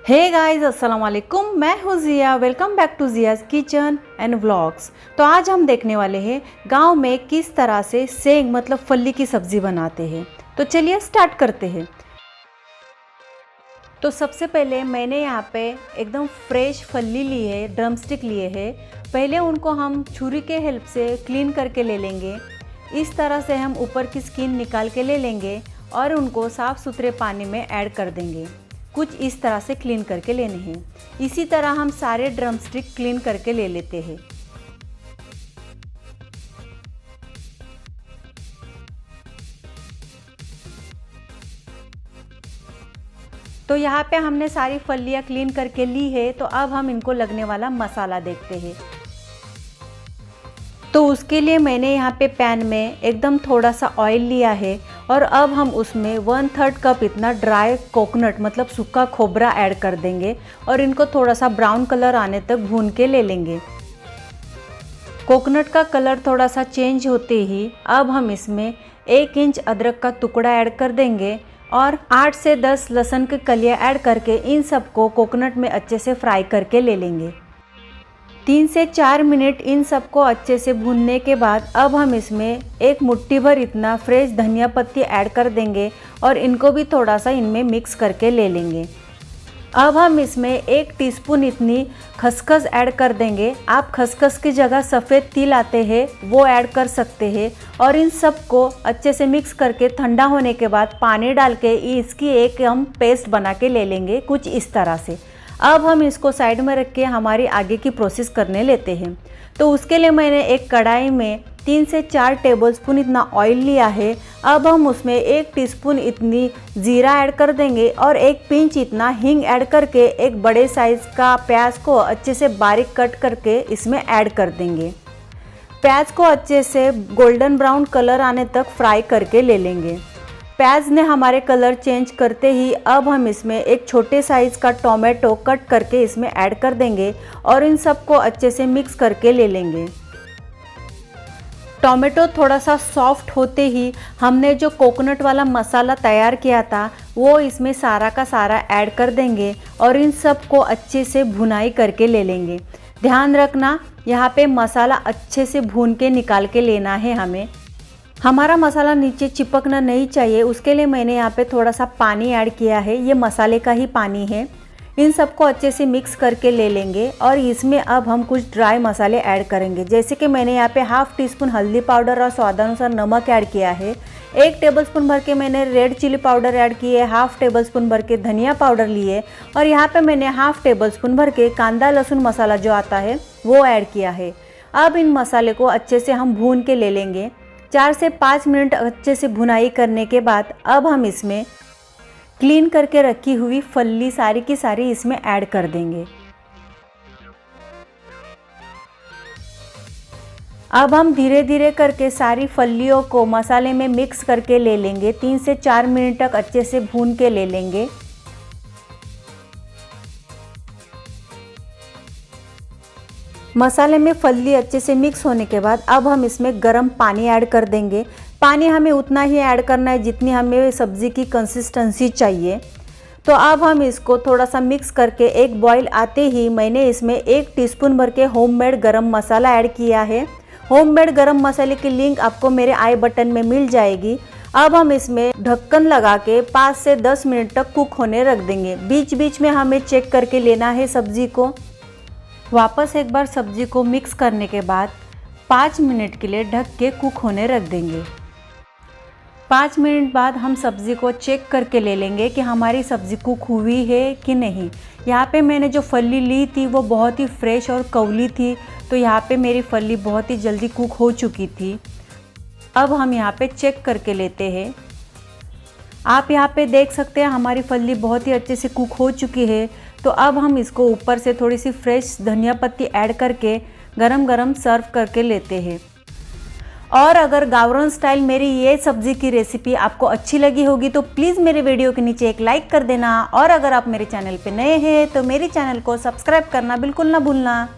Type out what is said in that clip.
Hey guys, अस्सलाम वालेकुम। मैं हूँ जिया। वेलकम बैक टू जियाज़ किचन एंड व्लॉग्स। तो आज हम देखने वाले हैं गांव में किस तरह से सेंग मतलब फली की सब्ज़ी बनाते हैं। तो चलिए स्टार्ट करते हैं। तो सबसे पहले मैंने यहाँ पे एकदम फ्रेश फली ली है, ड्रमस्टिक लिए है। पहले उनको हम छुरी के हेल्प से क्लीन करके ले लेंगे। इस तरह से हम ऊपर की स्किन निकाल के ले लेंगे और उनको साफ़ सुथरे पानी में ऐड कर देंगे। कुछ इस तरह से क्लीन करके लेने हैं। इसी तरह हम सारे ड्रमस्टिक क्लीन करके ले लेते हैं। तो यहाँ पे हमने सारी फलियाँ क्लीन करके ली है। तो अब हम इनको लगने वाला मसाला देखते हैं। तो उसके लिए मैंने यहाँ पे पैन में एकदम थोड़ा सा ऑयल लिया है और अब हम उसमें 1/3 कप इतना ड्राई कोकोनट मतलब सूखा खोबरा ऐड कर देंगे और इनको थोड़ा सा ब्राउन कलर आने तक भून के ले लेंगे। कोकोनट का कलर थोड़ा सा चेंज होते ही अब हम इसमें 1 इंच अदरक का टुकड़ा ऐड कर देंगे और 8 से 10 लहसुन की कलियाँ ऐड करके इन सबको कोकोनट में अच्छे से फ्राई करके ले लेंगे। 3 से 4 मिनट इन सबको अच्छे से भूनने के बाद अब हम इसमें 1 मुट्ठी भर इतना फ्रेश धनिया पत्ती ऐड कर देंगे और इनको भी थोड़ा सा इनमें मिक्स करके ले लेंगे। अब हम इसमें 1 टीस्पून इतनी खसखस ऐड कर देंगे। आप खसखस की जगह सफ़ेद तिल आते हैं वो ऐड कर सकते हैं और इन सबको अच्छे से मिक्स करके ठंडा होने के बाद पानी डाल के इसकी एक हम पेस्ट बना के ले लेंगे कुछ इस तरह से। अब हम इसको साइड में रख के हमारी आगे की प्रोसेस करने लेते हैं। तो उसके लिए मैंने एक कढ़ाई में 3 से 4 टेबलस्पून इतना ऑयल लिया है। अब हम उसमें 1 टीस्पून इतनी जीरा ऐड कर देंगे और 1 पिंच इतना हींग ऐड करके एक बड़े साइज़ का प्याज को अच्छे से बारीक कट करके इसमें ऐड कर देंगे। प्याज को अच्छे से गोल्डन ब्राउन कलर आने तक फ्राई करके ले लेंगे। प्याज ने हमारे कलर चेंज करते ही अब हम इसमें एक छोटे साइज़ का टोमेटो कट करके इसमें ऐड कर देंगे और इन सबको अच्छे से मिक्स करके ले लेंगे। टोमेटो थोड़ा सा सॉफ्ट होते ही हमने जो कोकोनट वाला मसाला तैयार किया था वो इसमें सारा का सारा ऐड कर देंगे और इन सबको अच्छे से भुनाई करके ले लेंगे। ध्यान रखना यहाँ पे मसाला अच्छे से भून के निकाल के लेना है हमें। हमारा मसाला नीचे चिपकना नहीं चाहिए, उसके लिए मैंने यहाँ पे थोड़ा सा पानी ऐड किया है। ये मसाले का ही पानी है। इन सबको अच्छे से मिक्स करके ले लेंगे और इसमें अब हम कुछ ड्राई मसाले ऐड करेंगे। जैसे कि मैंने यहाँ पे हाफ़ टीस्पून हल्दी पाउडर और स्वादानुसार नमक ऐड किया है। 1 टेबलस्पून भर के मैंने रेड चिली पाउडर ऐड किए, हाफ़ टेबलस्पून भर के धनिया पाउडर लिए और यहाँ पर मैंने हाफ़ टेबलस्पून भर के कांदा लहसुन मसाला जो आता है वो ऐड किया है। अब इन मसाले को अच्छे से हम भून के ले लेंगे। 4 से 5 मिनट अच्छे से भुनाई करने के बाद अब हम इसमें क्लीन करके रखी हुई फली सारी की सारी इसमें ऐड कर देंगे। अब हम धीरे धीरे करके सारी फलियों को मसाले में मिक्स करके ले लेंगे। 3 से 4 मिनट तक अच्छे से भून के ले लेंगे। मसाले में फली अच्छे से मिक्स होने के बाद अब हम इसमें गर्म पानी ऐड कर देंगे। पानी हमें उतना ही ऐड करना है जितनी हमें सब्ज़ी की कंसिस्टेंसी चाहिए। तो अब हम इसको थोड़ा सा मिक्स करके एक बॉईल आते ही मैंने इसमें 1 टीस्पून भर के होममेड गरम मसाला ऐड किया है। होममेड गरम मसाले की लिंक आपको मेरे आई बटन में मिल जाएगी। अब हम इसमें ढक्कन लगा के 5 से 10 मिनट तक कुक होने रख देंगे। बीच बीच में हमें चेक करके लेना है सब्ज़ी को। वापस एक बार सब्ज़ी को मिक्स करने के बाद 5 मिनट के लिए ढक के कुक होने रख देंगे। 5 मिनट बाद हम सब्ज़ी को चेक करके ले लेंगे कि हमारी सब्ज़ी कुक हुई है कि नहीं। यहाँ पे मैंने जो फली ली थी वो बहुत ही फ्रेश और कवली थी, तो यहाँ पे मेरी फली बहुत ही जल्दी कुक हो चुकी थी। अब हम यहाँ पे चेक करके लेते हैं। आप यहाँ पे देख सकते हैं हमारी फली बहुत ही अच्छे से कुक हो चुकी है। तो अब हम इसको ऊपर से थोड़ी सी फ्रेश धनिया पत्ती ऐड करके गरम गरम सर्व करके लेते हैं। और अगर गावरन स्टाइल मेरी ये सब्ज़ी की रेसिपी आपको अच्छी लगी होगी तो प्लीज़ मेरे वीडियो के नीचे एक लाइक कर देना और अगर आप मेरे चैनल पे नए हैं तो मेरे चैनल को सब्सक्राइब करना बिल्कुल ना भूलना।